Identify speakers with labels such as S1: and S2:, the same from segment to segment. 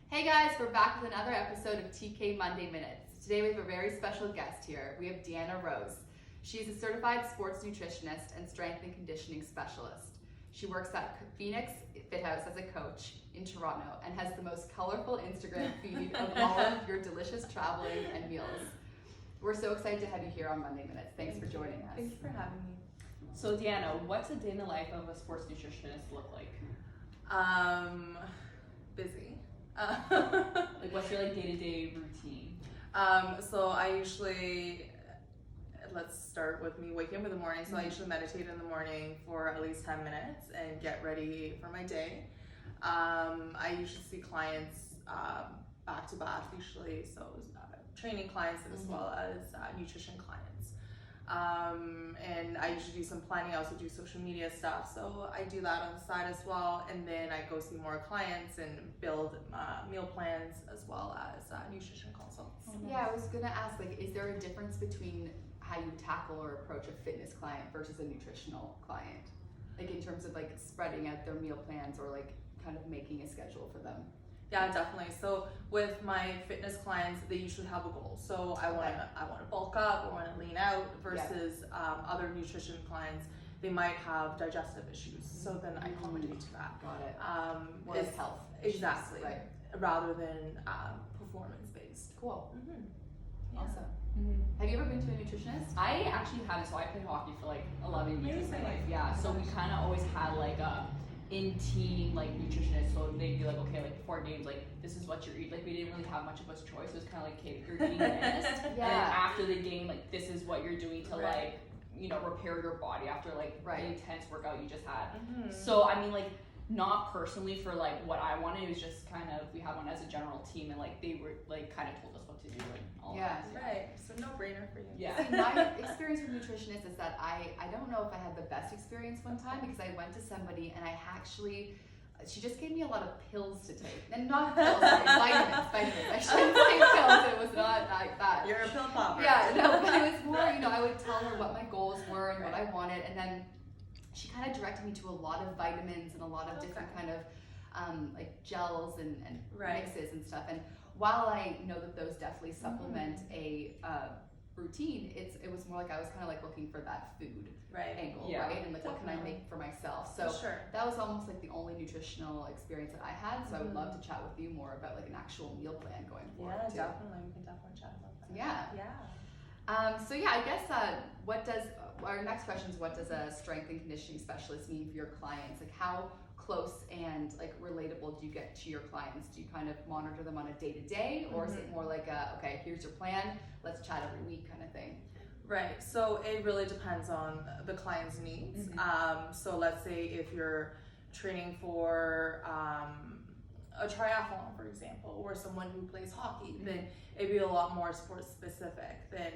S1: Hey guys, we're back with another episode of TK Monday Minutes. Today we have a very special guest here. We have Deanna Rose. She's a certified sports nutritionist and strength and conditioning specialist. She works at Phoenix Fit House as a coach in Toronto and has the most colorful Instagram feed of all of your delicious traveling and meals. We're so excited to have you here on Monday Minutes. Thanks for joining us.
S2: Thanks for having me.
S3: So Deanna, what's a day in the life of a sports nutritionist look like?
S2: Busy.
S3: Like what's your day-to-day routine?
S2: So I usually, let's start with me waking up in the morning. So I usually meditate in the morning for at least 10 minutes and get ready for my day. I usually see clients back to back usually, so training clients as well as nutrition clients. And I usually do some planning. I also do social media stuff, so I do that on the side as well. And then I go see more clients and build meal plans as well as nutrition consults.
S1: Yeah, I was gonna ask, is there a difference between how you tackle or approach a fitness client versus a nutritional client? In terms of spreading out their meal plans or kind of making a schedule for them?
S2: Yeah, definitely. So with my fitness clients, they usually have a goal. So I want to bulk up, I want to lean out. Versus other nutrition clients, they might have digestive issues. So then I accommodate to that.
S1: Got it. More like health.
S2: Exactly.
S1: Right.
S2: Rather than performance based.
S1: Cool.
S2: Yeah.
S1: Awesome. Have you ever been to a nutritionist?
S3: I actually haven't. So I played hockey for 11 years of my life. Yeah. So we kind of always had a in-team nutritionist. So they'd be okay, before games, this is what you're eating. We didn't really have much of a choice. It was kind of okay, you're eating this.
S1: Yeah.
S3: And then after the game, this is what you're doing to repair your body after the intense workout you just had. So I mean, not personally for what I wanted. It was just kind of, we had one as a general team, and they were kind of told us what to do and all that.
S2: Right. So no brainer for you.
S3: Yeah.
S1: See, my experience with nutritionists is that I don't know if I had the best experience one time, because I went to somebody and she just gave me a lot of pills to take. And not pills, sorry, vitamins. I shouldn't say pills, it was not like that.
S2: You're a pill popper.
S1: Yeah, no, but it was more, I would tell her what my goals were and what I wanted, and then she kind of directed me to a lot of vitamins and a lot of different kind of gels and mixes and stuff. And while I know that those definitely supplement a routine, it was more I was kind of looking for that food angle, right? And what can I make for myself? So that was almost the only nutritional experience that I had. So I would love to chat with you more about an actual meal plan going forward.
S2: Yeah, definitely. We can definitely chat about that.
S1: Yeah. So I guess our next question is, what does a strength and conditioning specialist mean for your clients? How close and relatable do you get to your clients? Do you kind of monitor them on a day-to-day, or is it more okay, here's your plan, let's chat every week kind of thing?
S2: Right. So it really depends on the client's needs. So let's say if you're training for a triathlon, for example, or someone who plays hockey, then it'd be a lot more sports specific. Then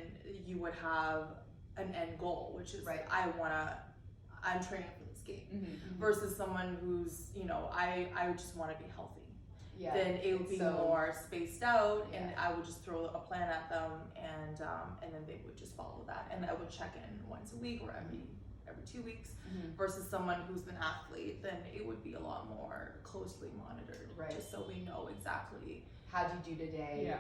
S2: you would have an end goal, which is I'm training for this game, versus someone who's I just want to be healthy. Yeah, then it would be more spaced out, and I would just throw a plan at them, and then they would just follow that, and I would check in once a week or every 2 weeks. Versus someone who's an athlete, then it would be a lot more closely monitored, just so we know exactly
S1: how did you do today,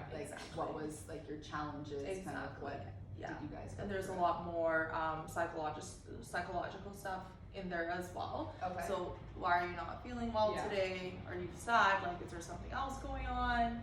S1: what was your challenges, kind of what did you guys go
S2: and there's
S1: through?
S2: A lot more psychological stuff in there as well.
S1: Okay.
S2: So why are you not feeling well today? Are you sad? Is there something else going on?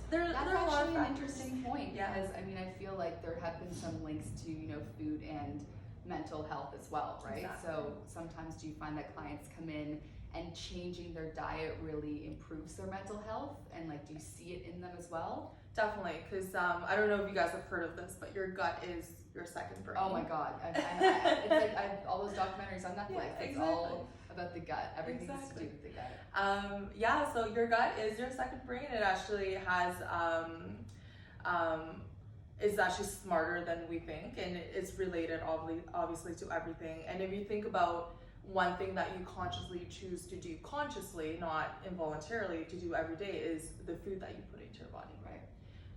S1: That's
S2: actually
S1: actually an interesting point, because
S2: Yeah.
S1: I feel there have been some links to food and mental health as well, right?
S2: Exactly.
S1: So sometimes do you find that clients come in and changing their diet really improves their mental health, and do you see it in them as well?
S2: Definitely, because I don't know if you guys have heard of this, but your gut is your second brain.
S1: Oh my god, it's all those documentaries on Netflix.
S2: Yeah,
S1: It's all about the gut. Everything's to do with the gut.
S2: So your gut is your second brain. It actually has is actually smarter than we think, and it's related obviously to everything. And if you think about one thing that you consciously choose to do consciously, not involuntarily, to do every day, is the food that you put into your body, right?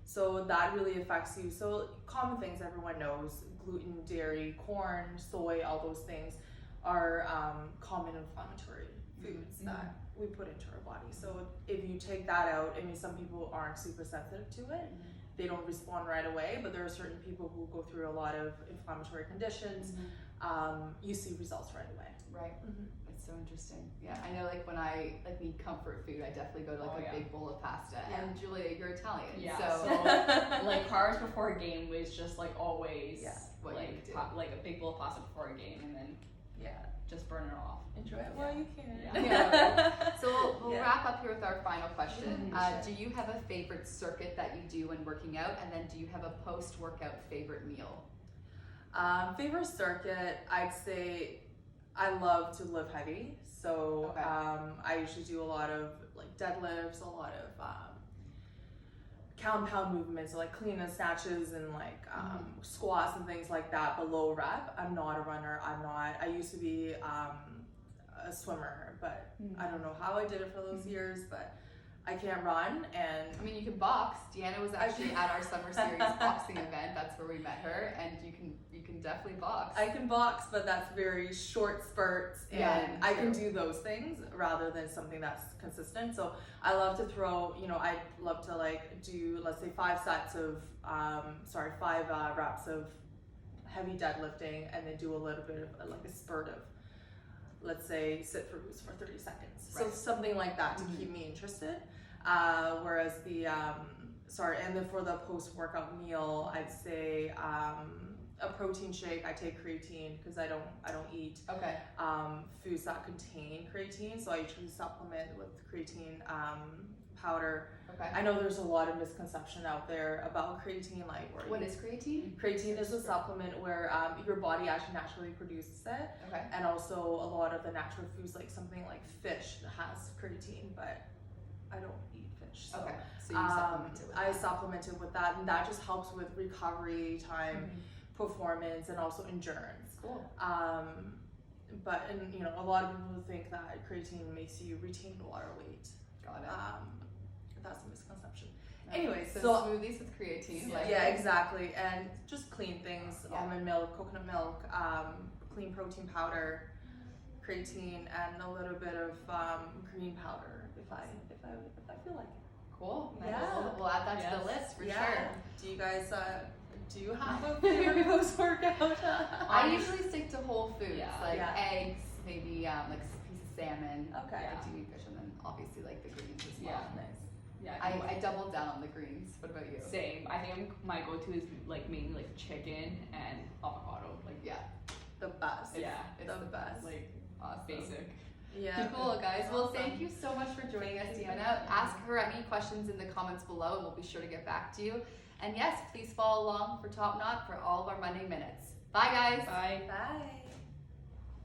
S2: So that really affects you. So common things everyone knows: gluten, dairy, corn, soy, all those things are common inflammatory foods that we put into our body. So if you take that out, I mean, some people aren't super sensitive to it. They don't respond right away, but there are certain people who go through a lot of inflammatory conditions. You see results right away.
S1: Right. That's so interesting. Yeah, I know like when I like need comfort food, I definitely go to like a big bowl of pasta. And Julia, you're Italian.
S3: Yeah.
S1: So
S3: like carbs before a game was just like always
S1: what
S3: like
S1: you do.
S3: like a big bowl of pasta before a game, and then just burn it off.
S2: Enjoy it while you can.
S1: So we'll wrap up here with our final question. Do you have a favorite circuit that you do when working out, and then do you have a post-workout favorite meal?
S2: Favorite circuit, I'd say I love to lift heavy. So I usually do a lot of like deadlifts, a lot of compound movements, so like clean and snatches and like squats and things like that below rep. I'm not a runner. I used to be a swimmer, but I don't know how I did it for those years, but I can't run. And
S1: I mean, you can box. Deanna was actually at our summer series boxing event. That's where we met her, and you can definitely box.
S2: I can box, but that's very short spurts, and I can do those things rather than something that's consistent. So I love to throw, I love to like do, let's say 5 reps of heavy deadlifting, and then do a little bit of like a spurt of, let's say, sit throughs for 30 seconds. So something like that to keep me interested. Whereas and then for the post-workout meal, I'd say a protein shake. I take creatine because I don't eat foods that contain creatine, so I usually supplement with creatine powder. I know there's a lot of misconception out there about creatine. Like,
S1: what is creatine?
S2: Creatine is a supplement where your body actually naturally produces it, and also a lot of the natural foods, like something like fish, has creatine, but I don't eat fish. So,
S1: so you supplement it with
S2: I supplement it with that, and that just helps with recovery time, performance, and also endurance.
S1: Cool.
S2: But a lot of people think that creatine makes you retain water weight.
S1: Got it.
S2: That's a misconception. Anyways,
S1: so smoothies with creatine.
S2: Exactly, and just clean things: almond milk, coconut milk, clean protein powder, creatine, and a little bit of green powder if I feel like it.
S1: Cool. We'll add that to the list for sure.
S2: Do you guys do you have a favorite post-workout?
S1: I usually stick to whole foods, like eggs, maybe like a piece of salmon. I do eat fish, and then obviously like the greens as well.
S2: Nice.
S1: I doubled down on the greens. What about you?
S3: Same. I think my go-to is like mainly like chicken and avocado. Like
S2: the best.
S1: It's the best.
S3: Like
S1: awesome.
S3: Basic.
S1: Cool, guys. Well, thank you so much for joining us, Deanna. Ask her any questions in the comments below, and we'll be sure to get back to you. And yes, please follow along for Top Knot for all of our Monday Minutes. Bye, guys.
S3: Bye.
S2: Bye.